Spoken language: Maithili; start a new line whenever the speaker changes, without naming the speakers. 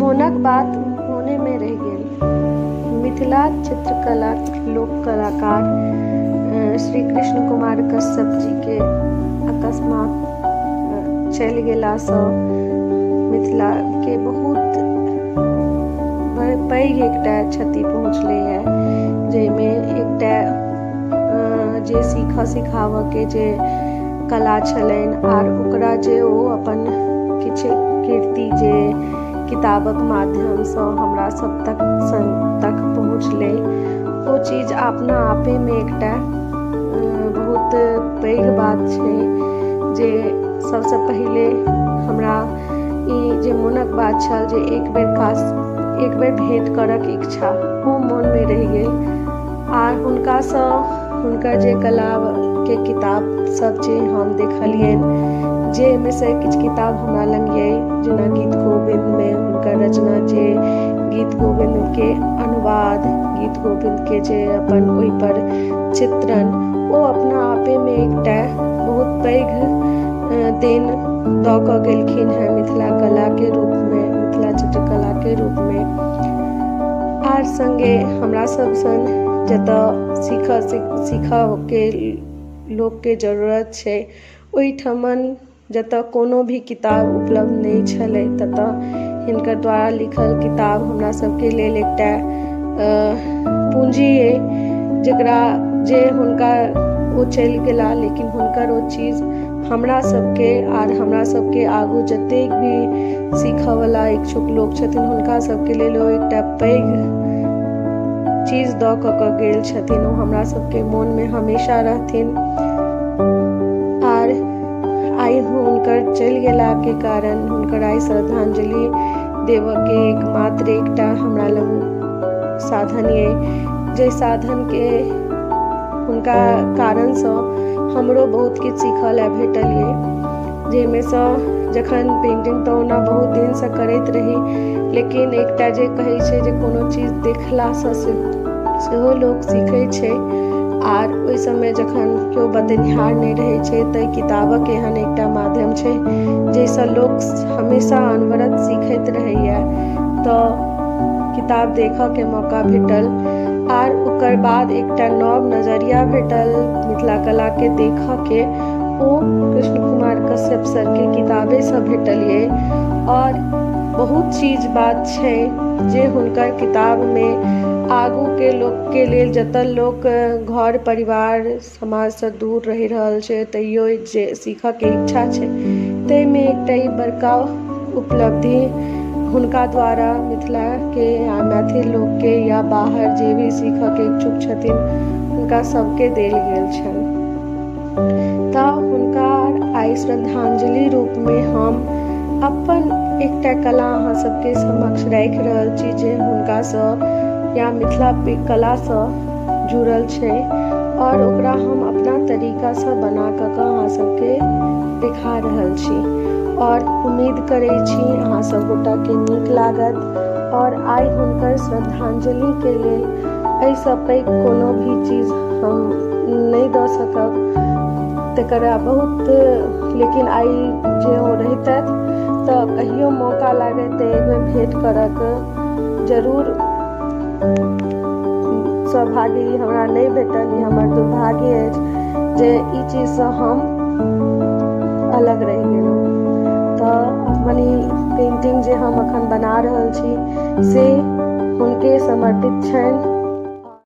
मोनक बात मोने में रह गेल। मिथिला चित्रकला लोक कलाकार श्री कृष्ण कुमार कश्यप जी के अकस्मात चलि गेलासँ मिथिला के बहुत पैघ एकटा क्षति पहुँचलैए, जाहिमे एकटा जे सीखऽ सिखाबऽ के जे कला छलनि आर ओकरा जे ओ अपन किछु कीर्ति जे किताबक माध्यमसँ हमरा सब तक पहुँचलै, ओ चीज अपना आपेमे एकटा बहुत पैघ बात छै। जे सबसँ पहिले हमरा ई जे मोनक बात छल जे एक बेर भेंट करक इच्छा ओ मोनमे रहि गेल। आर हुनकासँ हुनकर जे कला के किताब सब जे हम देखलियनि, जाहिमे से किछु किताब हमरा लग अइ, जेना गीत गोविंदमे हुनकर रचना, जे गीत गोविंद के अनुवाद, गीत गोविंद के जे अपन ओहि पर चित्रण, ओ अपना आपेमे एकटा बहुत पैघ देन दऽ कऽ गेलखिन हेँ मिथिला कला के रूपमे, मिथिला चित्रकला के रूपमे। आर संगे हमरा सब सन जतऽ सीखऽ के लोक के जरूरत छै, ओहिठमन जतऽ कोनो भी किताब उपलब्ध नहि छलै, ततऽ हिनकर द्वारा लिखल किताब हमरा सबके लेल एकटा पूंजी अइ, जेकरा जे हुनका ओ चलि गेला, लेकिन हुनकर ओ चीज हमरा सबके आर हमरा सबके आगू जतेक भी सीखऽवला इच्छुक लोक छथिन, हुनका सबके लेल ओ एकटा पैघ चीज दऽ कऽ गेल छथिन। ओ हमरा सबके मोनमे हमेशा रहथिन। आर आइ हुनकर चलि गेलाके कारण हुनकर आइ श्रद्धांजलि देबऽके एकमात्र एकटा हमरा लग साधन अइ, जे साधनके हुनका कारणसँ हमरो बहुत किछु सीखऽ लेल भेटल अइ। जाहिमे सँ जखन पेंटिंग तऽ ओना बहुत दिनसँ करैत रही, लेकिन एकटा जे कहै छै जे कोनो चीज देखलासँ सेहो लोक सीखै छै, आर ओहि समय जखन केओ बतेनिहार नहि रहै छै, तऽ किताबक एहन एकटा माध्यम छै जाहिसँ लोक हमेशा अनवरत सीखैत रहैए। तऽ किताब देखऽके मौका भेटल, आर ओकर बाद एकटा नव नजरिया भेटल मिथिला कला के देखऽके, ओ कृष्ण कुमार कश्यप सरके किताबेसँ भेटल अइ। और बहुत चीज बात छै जे हुनकर किताबमे आगूके लोकके लेल, जतऽ लोक घर परिवार समाजसँ दूर रहि रहल छै, तैयो जे सीखऽके इच्छा छै, ताहिमे एकटा ई बड़का उपलब्धि हुनका द्वारा मिथिलाके या मैथिल लोकके या बाहर जे भी सीखऽके इच्छुक छथिन, हुनका सबके देल गेल छनि। तऽ हुनका आइ श्रद्धांजलि रूपमे हम अपन एकटा कला अहाँ सबके समक्ष राखि रहल छी, जे हुनकासँ या मिथिला कलासँ जुड़ल छै, और ओकरा हम अपना तरीकासँ बना कऽ अहाँ सबके देखा रहल छी। और उम्मीद करै छी अहाँ सब गोटाके नीक लागत। और आइ हुनकर श्रद्धांजलि के लेल एहिसँ पैघ कोनो भी चीज हम नहि दऽ सकब, तकरा बहुत, लेकिन आइ जे ओ रहितथि तऽ कहियो मौका लागत तऽ एक बेर भेंट करक जरूर सौभाग्य हमरा नहि भेटल, ई हमर दुर्भाग्य अछि जे ई चीजसँ हम अलग रहि गेलहुँ। तऽ अपन ई पेंटिंग जे हम अखन बना रहल छी से हुनके समर्पित छनि।